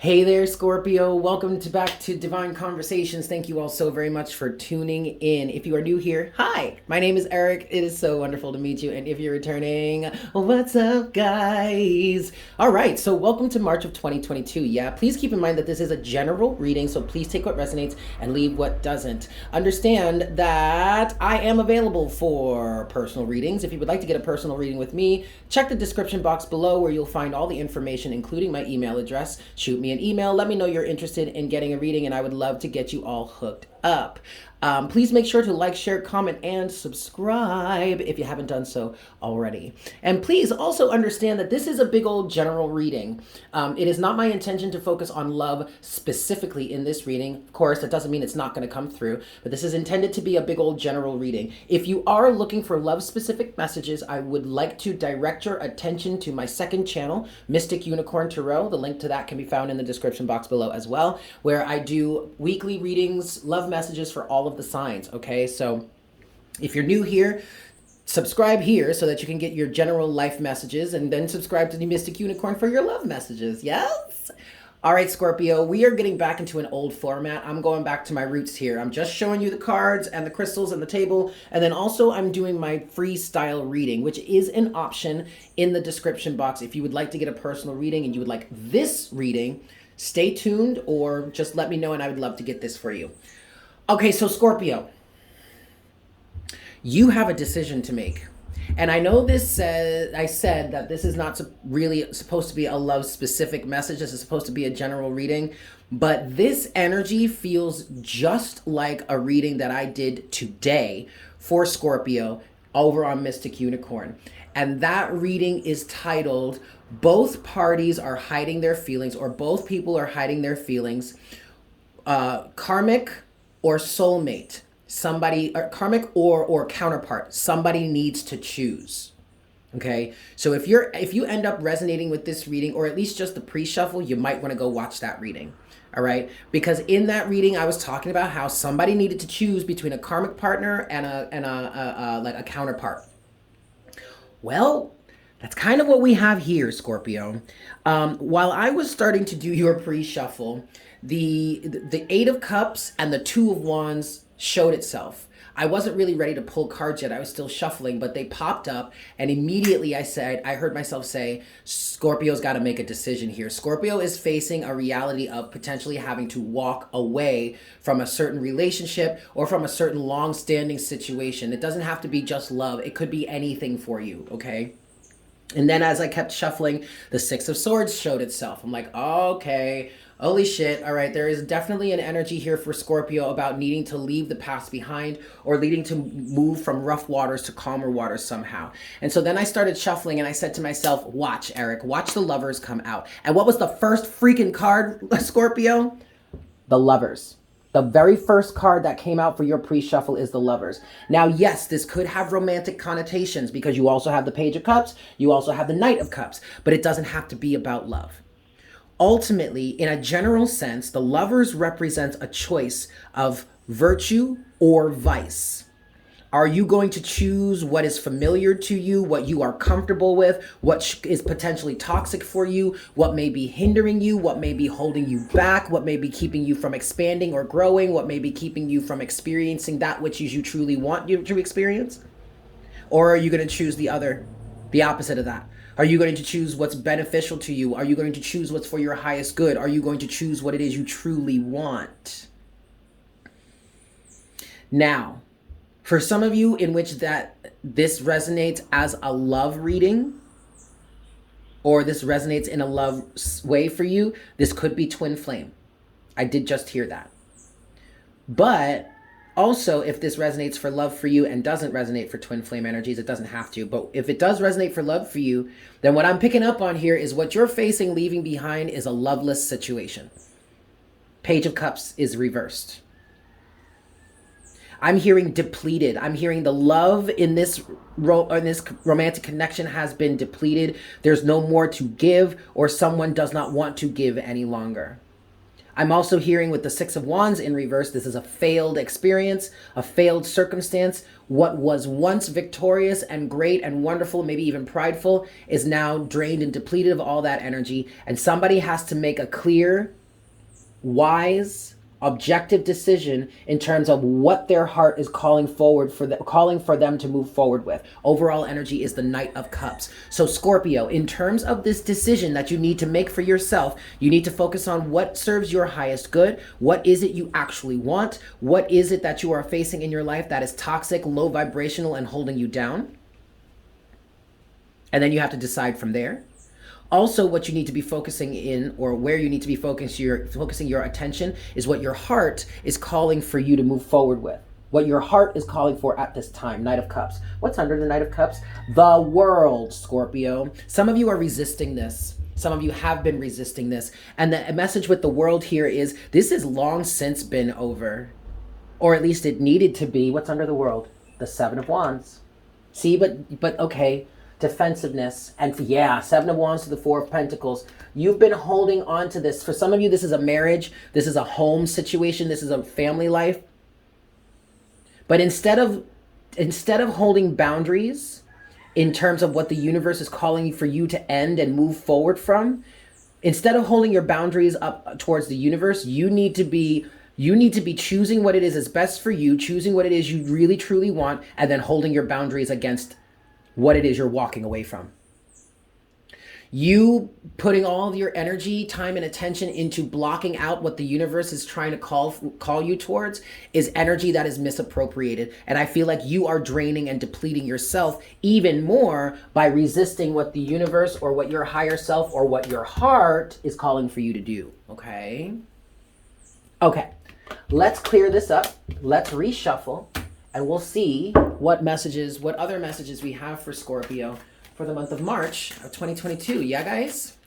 Hey there, Scorpio. Welcome back to Divine Conversations. Thank you all so very much for tuning in. If you are new here, hi, my name is Eric. It is so wonderful to meet you. And if you're returning, what's up, guys? All right, so welcome to March of 2022. Yeah, please keep in mind that this is a general reading, so please take what resonates and leave what doesn't. Understand that I am available for personal readings. If you would like to get a personal reading with me, check the description box below where you'll find all the information, including my email address. Shoot me an email. Let me know you're interested in getting a reading, and I would love to get you all hooked up. Please make sure to like, share, comment, and subscribe if you haven't done so already. And please also understand that this is a big old general reading. It is not my intention to focus on love specifically in this reading. Of course, that doesn't mean it's not going to come through, but this is intended to be a big old general reading. If you are looking for love-specific messages, I would like to direct your attention to my second channel, Mystic Unicorn Tarot. The link to that can be found in the description box below as well, where I do weekly readings, love messages for all of the signs. Okay, so if you're new here, subscribe here so that you can get your general life messages, and then subscribe to the Mystic Unicorn for your love messages. Yes. All right, Scorpio, we are getting back into an old format. I'm going back to my roots here. I'm just showing you the cards and the crystals and the table, and then also I'm doing my freestyle reading, which is an option in the description box. If you would like to get a personal reading and you would like this reading, stay tuned or just let me know and I would love to get this for you. Okay, so Scorpio, you have a decision to make. And I know I said that this is not really supposed to be a love specific message. This is supposed to be a general reading, but this energy feels just like a reading that I did today for Scorpio over on Mystic Unicorn. And that reading is titled, Both Parties Are Hiding Their Feelings, or Both People Are Hiding Their Feelings, Karmic or Soulmate. Somebody, or karmic or counterpart, somebody needs to choose. Okay, so if you end up resonating with this reading, or at least just the pre-shuffle, you might want to go watch that reading. All right, because in that reading I was talking about how somebody needed to choose between a karmic partner and a counterpart. Well, that's kind of what we have here, Scorpio. While I was starting to do your pre-shuffle, the Eight of Cups and the Two of Wands showed itself. I wasn't really ready to pull cards yet. I was still shuffling, but they popped up, and immediately I heard myself say, Scorpio's got to make a decision here. Scorpio is facing a reality of potentially having to walk away from a certain relationship or from a certain long-standing situation. It doesn't have to be just love. It could be anything for you, okay? And then as I kept shuffling, the Six of Swords showed itself. I'm like, okay, holy shit. All right, there is definitely an energy here for Scorpio about needing to leave the past behind or needing to move from rough waters to calmer waters somehow. And so then I started shuffling and I said to myself, watch, Eric, watch the Lovers come out. And what was the first freaking card, Scorpio? The Lovers. The very first card that came out for your pre-shuffle is the Lovers. Now, yes, this could have romantic connotations because you also have the Page of Cups, you also have the Knight of Cups, but it doesn't have to be about love. Ultimately, in a general sense, the Lovers represents a choice of virtue or vice. Are you going to choose what is familiar to you, what you are comfortable with, what is potentially toxic for you, what may be hindering you, what may be holding you back, what may be keeping you from expanding or growing, what may be keeping you from experiencing that which you truly want you to experience? Or are you going to choose the opposite of that? Are you going to choose what's beneficial to you? Are you going to choose what's for your highest good? Are you going to choose what it is you truly want? Now, for some of you in which this resonates as a love reading, or this resonates in a love way for you, this could be twin flame. I did just hear that. But also, if this resonates for love for you and doesn't resonate for twin flame energies, it doesn't have to. But if it does resonate for love for you, then what I'm picking up on here is what you're facing, leaving behind, is a loveless situation. Page of Cups is reversed. I'm hearing depleted. I'm hearing the love in this romantic connection has been depleted. There's no more to give, or someone does not want to give any longer. I'm also hearing with the Six of Wands in reverse, this is a failed experience, a failed circumstance. What was once victorious and great and wonderful, maybe even prideful, is now drained and depleted of all that energy. And somebody has to make a clear, wise, objective decision in terms of what their heart is calling forward for calling for them to move forward with. Overall energy is the Knight of Cups. So Scorpio, in terms of this decision that you need to make for yourself, you need to focus on what serves your highest good. What is it you actually want? What is it that you are facing in your life that is toxic, low vibrational, and holding you down? And then you have to decide from there. Also, what you need to be focusing in, or where you need to be focusing your attention, is what your heart is calling for you to move forward with. What your heart is calling for at this time. Knight of Cups. What's under the Knight of Cups? The World, Scorpio. Some of you are resisting this. Some of you have been resisting this. And the message with the World here is, this has long since been over. Or at least it needed to be. What's under the World? The Seven of Wands. See, but okay. Defensiveness, and yeah, Seven of Wands to the Four of Pentacles. You've been holding on to this. For some of you, this is a marriage, this is a home situation, this is a family life. But instead of holding boundaries in terms of what the universe is calling for you to end and move forward from, instead of holding your boundaries up towards the universe, you need to be choosing what it is that's best for you, choosing what it is you really truly want, and then holding your boundaries against what it is you're walking away from. You putting all of your energy, time, and attention into blocking out what the universe is trying to call you towards is energy that is misappropriated. And I feel like you are draining and depleting yourself even more by resisting what the universe or what your higher self or what your heart is calling for you to do. Okay? Okay. Let's clear this up. Let's reshuffle. And we'll see what other messages we have for Scorpio for the month of March of 2022. Yeah, guys?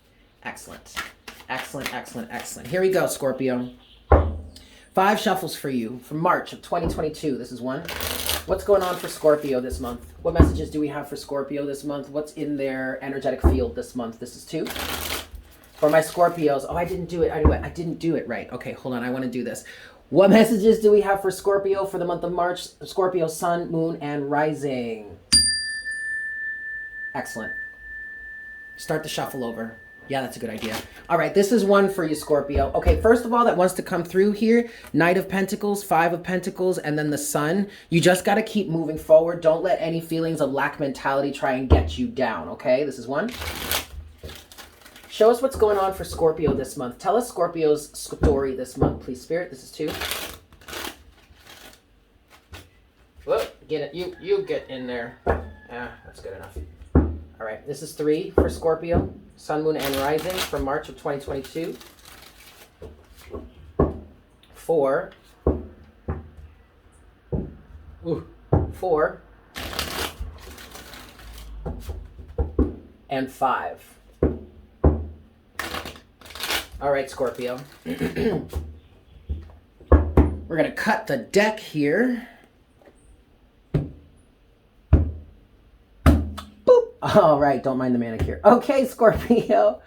Excellent. Excellent, excellent, excellent. Here we go, Scorpio. 5 shuffles for you for March of 2022. This is one. What's going on for Scorpio this month? What messages do we have for Scorpio this month? What's in their energetic field this month? This is 2. For my Scorpios. Oh, I didn't do it. I didn't do it right. Okay, hold on. I want to do this. What messages do we have for Scorpio for the month of March? Scorpio, Sun, Moon, and Rising. Excellent. Start the shuffle over. Yeah, that's a good idea. All right, this is one for you, Scorpio. Okay, first of all, that wants to come through here. Knight of Pentacles, 5 of Pentacles, and then the Sun. You just got to keep moving forward. Don't let any feelings of lack mentality try and get you down, okay? This is 1. Show us what's going on for Scorpio this month. Tell us Scorpio's story this month, please, Spirit. This is 2. Whoa, get it. You get in there. Yeah, that's good enough. All right, this is 3 for Scorpio. Sun, Moon, and Rising for March of 2022. 4. Ooh, 4. And 5. All right, Scorpio. We're going to cut the deck here. Boop. All right, don't mind the manicure. Okay, Scorpio.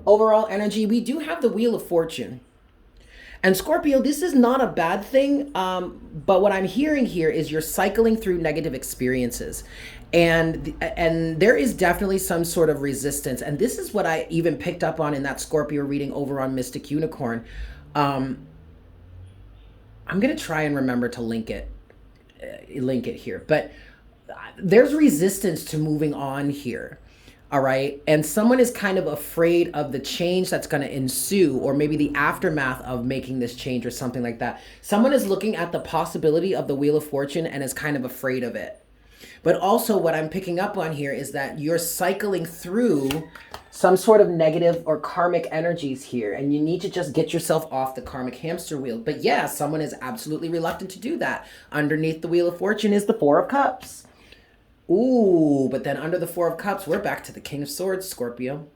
Overall energy, we do have the Wheel of Fortune. And Scorpio, this is not a bad thing, but what I'm hearing here is you're cycling through negative experiences. And there is definitely some sort of resistance. And this is what I even picked up on in that Scorpio reading over on Mystic Unicorn. I'm going to try and remember to link it here. But there's resistance to moving on here. All right. And someone is kind of afraid of the change that's going to ensue, or maybe the aftermath of making this change or something like that. Someone is looking at the possibility of the Wheel of Fortune and is kind of afraid of it. But also what I'm picking up on here is that you're cycling through some sort of negative or karmic energies here, and you need to just get yourself off the karmic hamster wheel. But yeah, someone is absolutely reluctant to do that. Underneath the Wheel of Fortune is the 4 of Cups. Ooh, but then under the 4 of Cups, we're back to the King of Swords, Scorpio.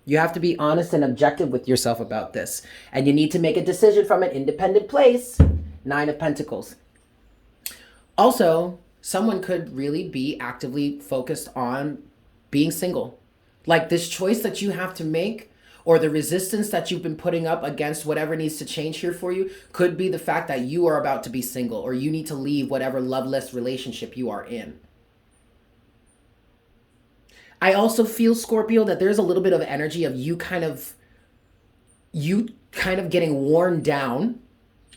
You have to be honest and objective with yourself about this. And you need to make a decision from an independent place. 9 of Pentacles. Also, someone could really be actively focused on being single. Like this choice that you have to make, or the resistance that you've been putting up against whatever needs to change here for you could be the fact that you are about to be single, or you need to leave whatever loveless relationship you are in. I also feel, Scorpio, that there's a little bit of energy of you kind of getting worn down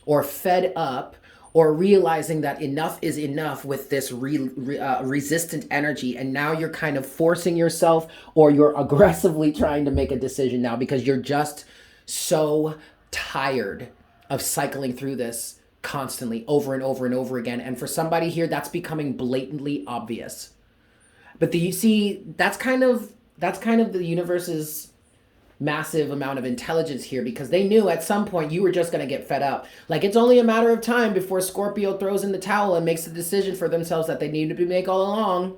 or fed up, or realizing that enough is enough with this resistant energy, and now you're kind of forcing yourself, or you're aggressively trying to make a decision now because you're just so tired of cycling through this constantly over and over and over again. And for somebody here, that's becoming blatantly obvious. But you see, that's kind of the universe's massive amount of intelligence here, because they knew at some point you were just going to get fed up. Like, it's only a matter of time before Scorpio throws in the towel and makes the decision for themselves that they needed to make all along.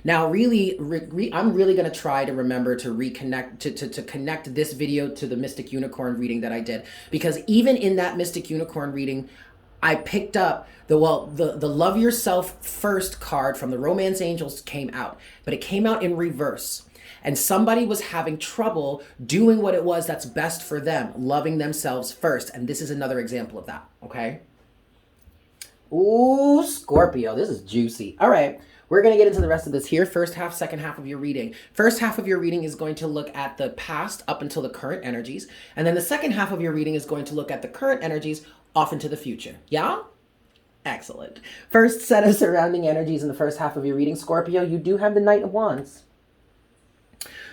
Now, really, I'm really going to try to remember to reconnect, to connect this video to the Mystic Unicorn reading that I did. Because even in that Mystic Unicorn reading, I picked up the Love Yourself First card from the Romance Angels came out, but it came out in reverse. And somebody was having trouble doing what it was that's best for them, loving themselves first. And this is another example of that, okay? Ooh, Scorpio, this is juicy. All right, we're going to get into the rest of this here. First half, second half of your reading. First half of your reading is going to look at the past up until the current energies. And then the second half of your reading is going to look at the current energies off into the future. Yeah? Excellent. First set of surrounding energies in the first half of your reading, Scorpio, you do have the Knight of Wands.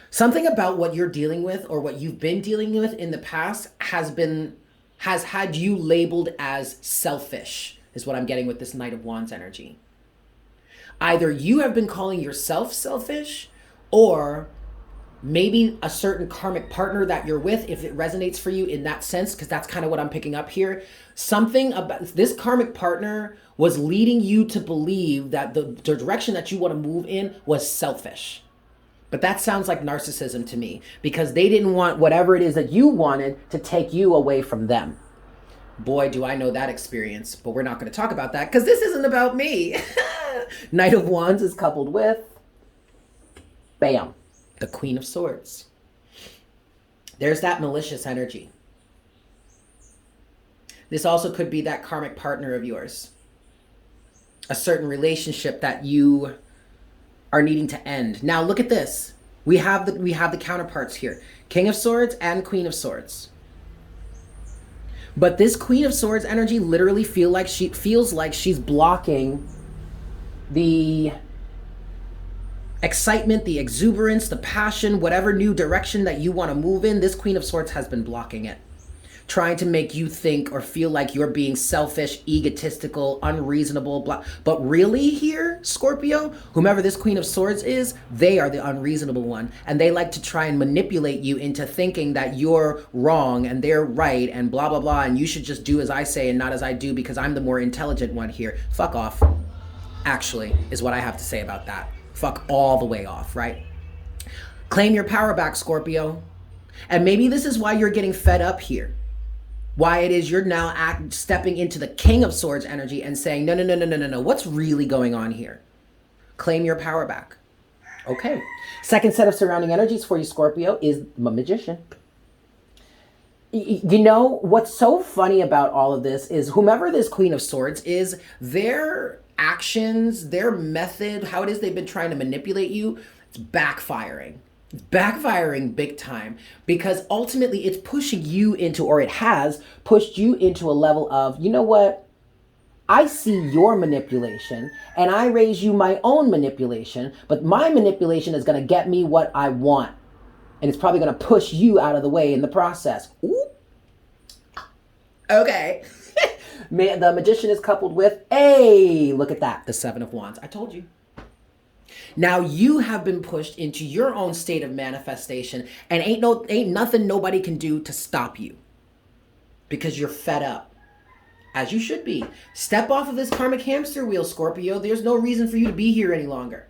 Something about what you're dealing with, or what you've been dealing with in the past, has had you labeled as selfish, is what I'm getting with this Knight of Wands energy. Either you have been calling yourself selfish, or maybe a certain karmic partner that you're with, if it resonates for you in that sense, because that's kind of what I'm picking up here. Something about this karmic partner was leading you to believe that the direction that you want to move in was selfish. But that sounds like narcissism to me, because they didn't want whatever it is that you wanted to take you away from them. Boy, do I know that experience, but we're not going to talk about that because this isn't about me. Knight of Wands is coupled with, bam, the Queen of Swords. There's that malicious energy. This also could be that karmic partner of yours. A certain relationship that you are needing to end. Now look at this. We have the counterparts here. King of Swords and Queen of Swords. But this Queen of Swords energy literally feels like she's blocking the excitement, the exuberance, the passion, whatever new direction that you want to move in. This Queen of Swords has been blocking it, trying to make you think or feel like you're being selfish, egotistical, unreasonable, blah. But really here, Scorpio, whomever this Queen of Swords is, they are the unreasonable one. And they like to try and manipulate you into thinking that you're wrong and they're right and blah, blah, blah. And you should just do as I say and not as I do because I'm the more intelligent one here. Fuck off, actually, is what I have to say about that. Fuck all the way off, right? Claim your power back, Scorpio. And maybe this is why you're getting fed up here. Why it is you're now stepping into the King of Swords energy and saying, no, what's really going on here? Claim your power back. Okay. Second set of surrounding energies for you, Scorpio, is the Magician. You know, what's so funny about all of this is whomever this Queen of Swords is, their actions, their method, how it is they've been trying to manipulate you, it's backfiring. Backfiring big time, because ultimately it's pushing you into, or it has pushed you into a level of, you know what? I see your manipulation and I raise you my own manipulation, but my manipulation is going to get me what I want. And it's probably going to push you out of the way in the process. Ooh. Okay. The Magician is coupled with, hey, look at that, the Seven of Wands. I told you. Now you have been pushed into your own state of manifestation, and ain't nothing nobody can do to stop you, because you're fed up, as you should be. Step off of this karmic hamster wheel, Scorpio. There's no reason for you to be here any longer.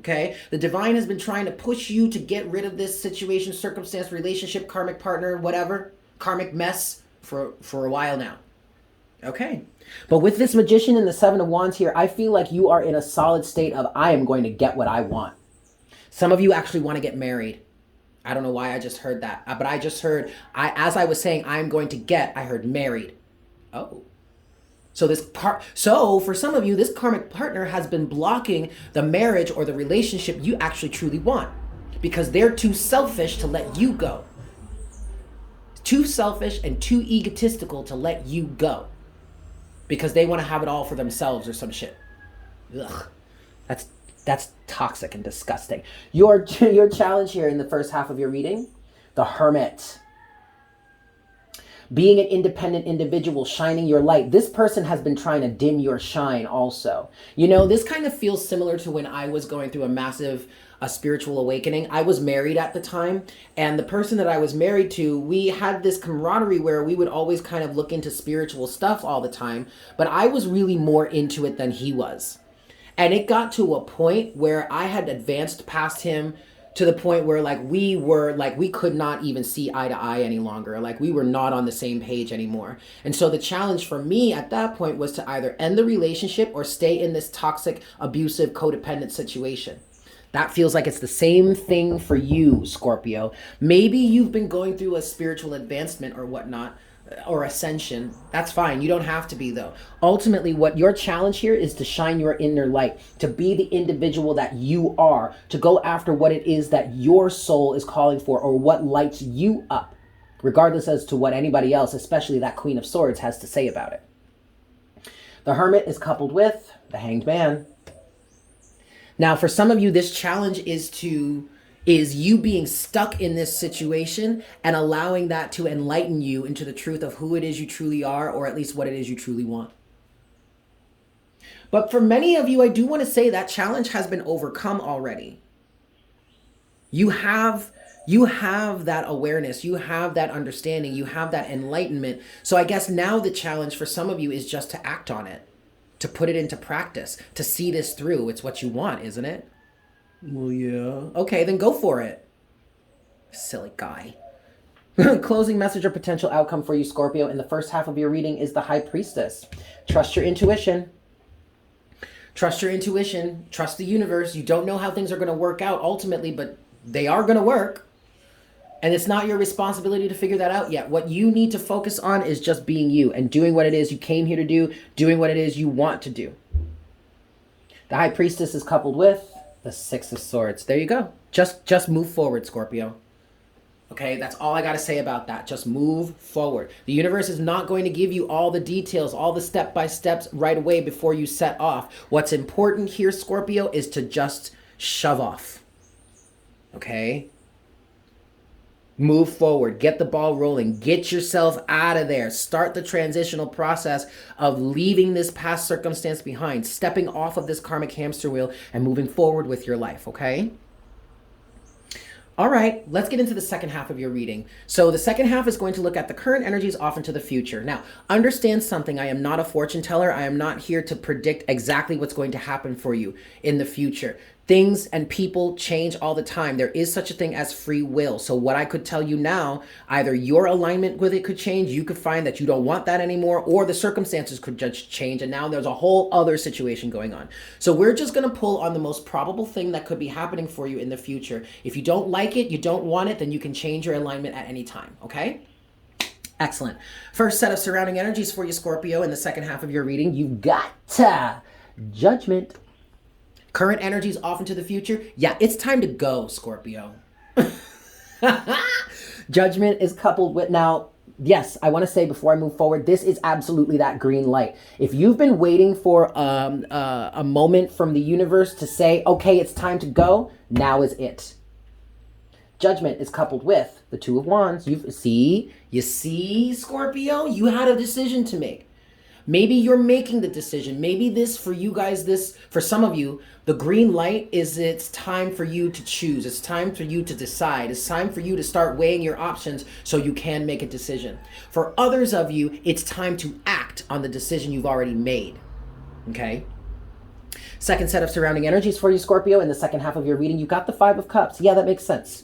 Okay? The divine has been trying to push you to get rid of this situation, circumstance, relationship, karmic partner, whatever, karmic mess for a while now. Okay. But with this Magician and the Seven of Wands here, I feel like you are in a solid state of, I am going to get what I want. Some of you actually want to get married. I don't know why I just heard that, but I just heard, as I was saying, I'm going to get, I heard married. Oh. So for some of you, this karmic partner has been blocking the marriage or the relationship you actually truly want because they're too selfish to let you go. Too selfish and too egotistical to let you go because they want to have it all for themselves or some shit. Ugh. That's toxic and disgusting. Your challenge here in the first half of your reading, the Hermit. Being an independent individual, shining your light. This person has been trying to dim your shine also. You know, this kind of feels similar to when I was going through a massive spiritual awakening. I was married at the time, and the person that I was married to, we had this camaraderie where we would always kind of look into spiritual stuff all the time, but I was really more into it than he was. And it got to a point where I had advanced past him to the point where we could not even see eye to eye any longer. Like we were not on the same page anymore. And so the challenge for me at that point was to either end the relationship or stay in this toxic, abusive, codependent situation. That feels like it's the same thing for you, Scorpio. Maybe you've been going through a spiritual advancement or whatnot, or ascension. That's fine. You don't have to be, though. Ultimately, what your challenge here is to shine your inner light, to be the individual that you are, to go after what it is that your soul is calling for or what lights you up, regardless as to what anybody else, especially that Queen of Swords, has to say about it. The Hermit is coupled with the Hanged Man. Now, for some of you, this challenge is you being stuck in this situation and allowing that to enlighten you into the truth of who it is you truly are, or at least what it is you truly want. But for many of you, I do want to say that challenge has been overcome already. You have that awareness, you have that understanding, you have that enlightenment. So I guess now the challenge for some of you is just to act on it, to put it into practice, to see this through. It's what you want, isn't it? Well, yeah. Okay, then go for it. Silly guy. Closing message or potential outcome for you, Scorpio, in the first half of your reading is the High Priestess. Trust your intuition. Trust your intuition. Trust the universe. You don't know how things are going to work out ultimately, but they are going to work. And it's not your responsibility to figure that out yet. What you need to focus on is just being you and doing what it is you came here to do, doing what it is you want to do. The High Priestess is coupled with the Six of Swords. There you go. Just move forward, Scorpio. Okay, that's all I got to say about that. Just move forward. The universe is not going to give you all the details, all the step-by-steps right away before you set off. What's important here, Scorpio, is to just shove off. Okay? Move forward. Get the ball rolling. Get yourself out of there. Start the transitional process of leaving this past circumstance behind, stepping off of this karmic hamster wheel and moving forward with your life, okay? All right, let's get into the second half of your reading. So the second half is going to look at the current energies off into the future. Now, understand something. I am not a fortune teller. I am not here to predict exactly what's going to happen for you in the future. Things and people change all the time. There is such a thing as free will. So what I could tell you now, either your alignment with it could change, you could find that you don't want that anymore, or the circumstances could just change, and now there's a whole other situation going on. So we're just going to pull on the most probable thing that could be happening for you in the future. If you don't like it, you don't want it, then you can change your alignment at any time, okay? Excellent. First set of surrounding energies for you, Scorpio, in the second half of your reading, you've got Judgment. Current energies off into the future. Yeah, it's time to go, Scorpio. Judgment is coupled with, now, yes, I want to say before I move forward, this is absolutely that green light. If you've been waiting for a moment from the universe to say, okay, it's time to go, now is it. Judgment is coupled with the Two of Wands. You see, Scorpio, you had a decision to make. Maybe you're making the decision. Maybe this for you guys, for some of you, the green light is it's time for you to choose. It's time for you to decide. It's time for you to start weighing your options so you can make a decision. For others of you, it's time to act on the decision you've already made. Okay? Second set of surrounding energies for you, Scorpio. In the second half of your reading, you got the Five of Cups. Yeah, that makes sense.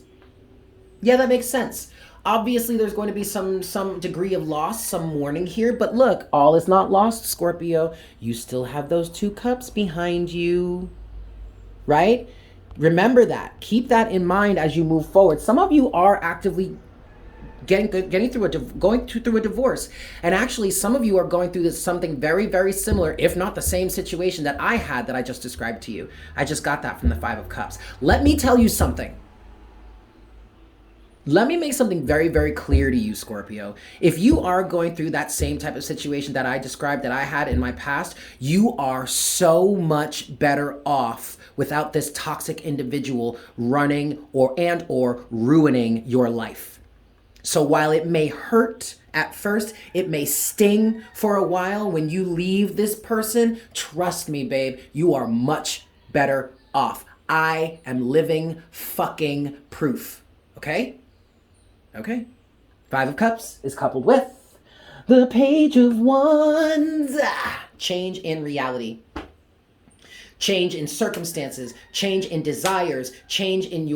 Yeah, that makes sense. Obviously, there's going to be some degree of loss, some mourning here. But look, all is not lost, Scorpio. You still have those two cups behind you, right? Remember that. Keep that in mind as you move forward. Some of you are actively going through a divorce, and actually some of you are going through something very, very similar, if not the same situation that I had that I just described to you. I just got that from the Five of Cups. Let me tell you something. Let me make something very, very clear to you, Scorpio. If you are going through that same type of situation that I described that I had in my past, you are so much better off without this toxic individual running or ruining your life. So while it may hurt at first, it may sting for a while when you leave this person, trust me, babe, you are much better off. I am living fucking proof. Okay? Okay. Five of Cups is coupled with the Page of Wands. Change in reality. Change in circumstances, change in desires, change in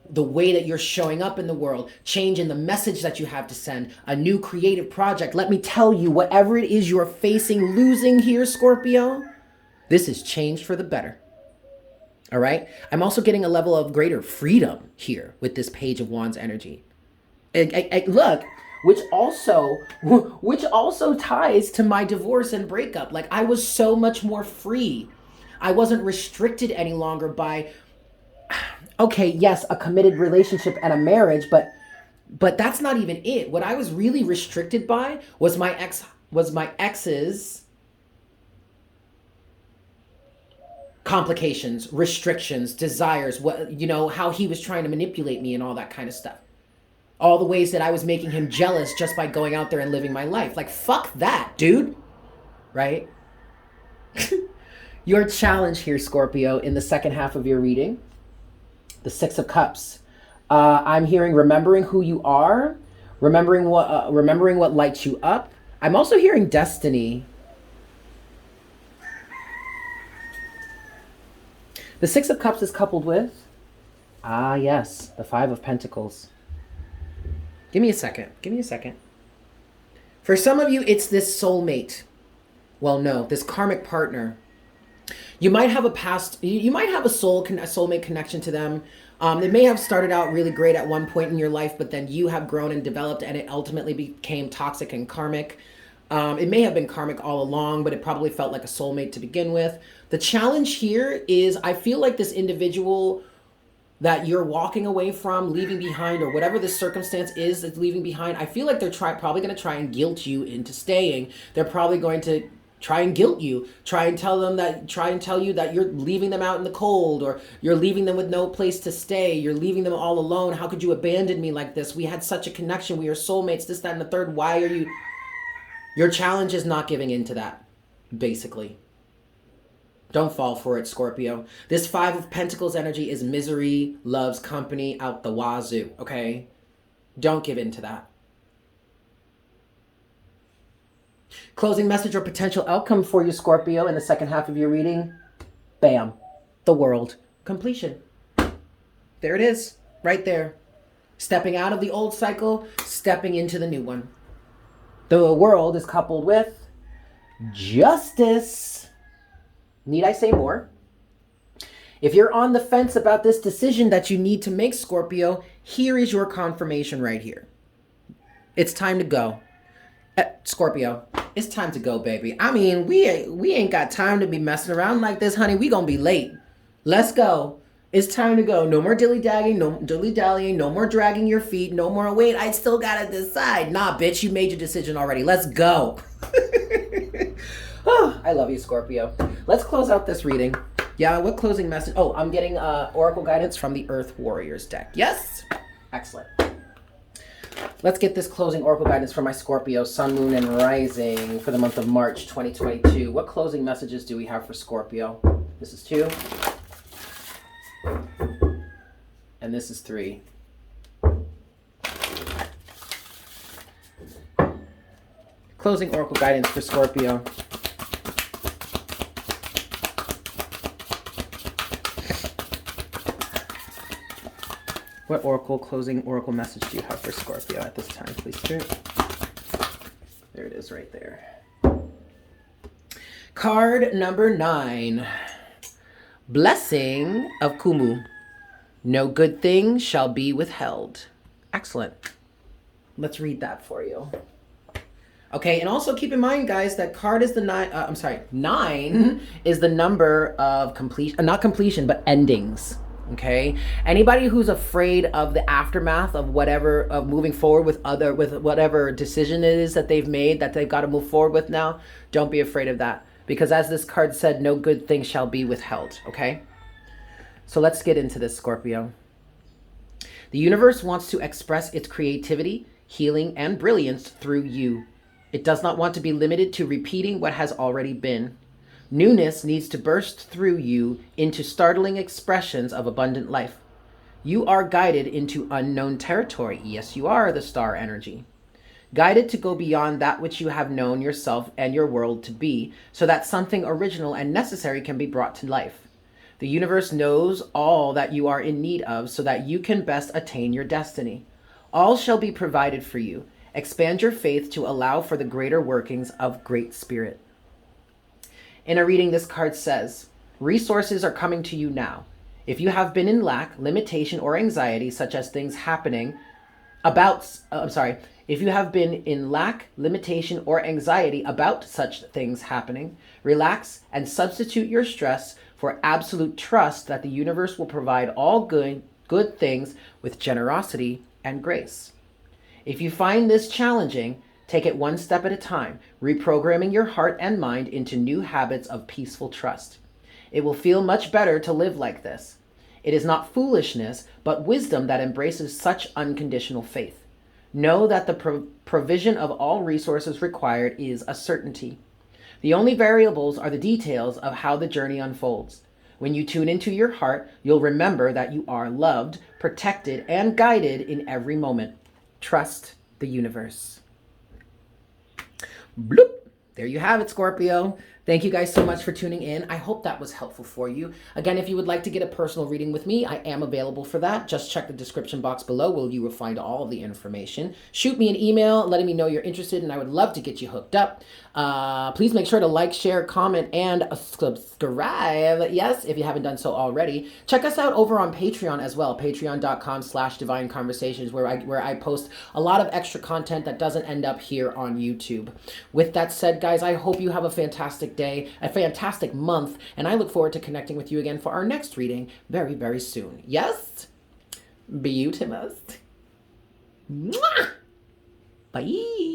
the way that you're showing up in the world, change in the message that you have to send, a new creative project. Let me tell you, whatever it is you're facing, losing here, Scorpio, this is changed for the better. All right? I'm also getting a level of greater freedom here with this Page of Wands energy. Look, which also ties to my divorce and breakup. Like, I was so much more free. I wasn't restricted any longer by, okay, yes, a committed relationship and a marriage, but that's not even it. What I was really restricted by was my ex's complications, restrictions, desires, how he was trying to manipulate me and all that kind of stuff. All the ways that I was making him jealous just by going out there and living my life. Like, fuck that, dude. Right? Your challenge here, Scorpio, in the second half of your reading, the Six of Cups. I'm hearing remembering who you are, remembering what lights you up. I'm also hearing destiny. The Six of Cups is coupled with, yes, the Five of Pentacles. Give me a second. For some of you, it's this soulmate. Well, no, this karmic partner. You might have a soulmate connection to them. It may have started out really great at one point in your life, but then you have grown and developed and it ultimately became toxic and karmic. It may have been karmic all along, but it probably felt like a soulmate to begin with. The challenge here is I feel like this individual that you're walking away from, leaving behind, or whatever the circumstance is that's leaving behind, I feel like they're probably going to try and guilt you into staying. They're probably going to try and guilt you, try and tell you that you're leaving them out in the cold, or you're leaving them with no place to stay, you're leaving them all alone. How could you abandon me like this? We had such a connection, we are soulmates, this, that, and the third. Why are you... Your challenge is not giving in to that, basically. Don't fall for it, Scorpio. This Five of Pentacles energy is misery, loves company, out the wazoo, okay? Don't give in to that. Closing message or potential outcome for you, Scorpio, in the second half of your reading. Bam. The World. Completion. There it is. Right there. Stepping out of the old cycle, stepping into the new one. The World is coupled with Justice. Need I say more? If you're on the fence about this decision that you need to make, Scorpio, here is your confirmation right here. It's time to go. Scorpio, it's time to go, baby. I mean, we ain't got time to be messing around like this, honey. We gonna be late. Let's go. It's time to go. No more dilly-dallying, no more dragging your feet, no more, wait, I still gotta decide. Nah, bitch, you made your decision already. Let's go. Oh, I love you, Scorpio. Let's close out this reading. Yeah, what closing message? Oh, I'm getting Oracle guidance from the Earth Warriors deck. Yes? Excellent. Let's get this closing Oracle guidance for my Scorpio, Sun, Moon, and Rising for the month of March 2022. What closing messages do we have for Scorpio? This is 2. And this is 3. Closing Oracle guidance for Scorpio. What closing Oracle message do you have for Scorpio at this time, please, Spirit? There it is right there. Card number 9. Blessing of Kumu. No good thing shall be withheld. Excellent. Let's read that for you. Okay, and also keep in mind, guys, that card is the nine. I'm sorry, 9 is the number of completion, not completion, but endings. Okay, anybody who's afraid of the aftermath of whatever, of moving forward with whatever decision it is that they've made, that they've got to move forward with now, don't be afraid of that, because as this card said, no good thing shall be withheld. Okay, so let's get into this, Scorpio. The universe wants to express its creativity, healing, and brilliance through you. It does not want to be limited to repeating what has already been. Newness needs to burst through you into startling expressions of abundant life. You are guided into unknown territory. Yes, you are the star energy. Guided to go beyond that which you have known yourself and your world to be, so that something original and necessary can be brought to life. The universe knows all that you are in need of so that you can best attain your destiny. All shall be provided for you. Expand your faith to allow for the greater workings of Great Spirit. In a reading, this card says, resources are coming to you now. If you have been in lack, limitation, or anxiety, such as things happening if you have been in lack, limitation, or anxiety about such things happening, relax and substitute your stress for absolute trust that the universe will provide all good things with generosity and grace. If you find this challenging, take it one step at a time, reprogramming your heart and mind into new habits of peaceful trust. It will feel much better to live like this. It is not foolishness, but wisdom that embraces such unconditional faith. Know that the provision of all resources required is a certainty. The only variables are the details of how the journey unfolds. When you tune into your heart, you'll remember that you are loved, protected, and guided in every moment. Trust the universe. Bloop! There you have it, Scorpio. Thank you guys so much for tuning in. I hope that was helpful for you. Again, if you would like to get a personal reading with me, I am available for that. Just check the description box below where you will find all of the information. Shoot me an email letting me know you're interested, and I would love to get you hooked up. Please make sure to like, share, comment, and subscribe. Yes, if you haven't done so already. Check us out over on Patreon as well. Patreon.com/Divine Conversations, where I post a lot of extra content that doesn't end up here on YouTube. With that said, guys, I hope you have a fantastic day, a fantastic month, and I look forward to connecting with you again for our next reading very, very soon. Yes? Beautimous. Mwah! Bye.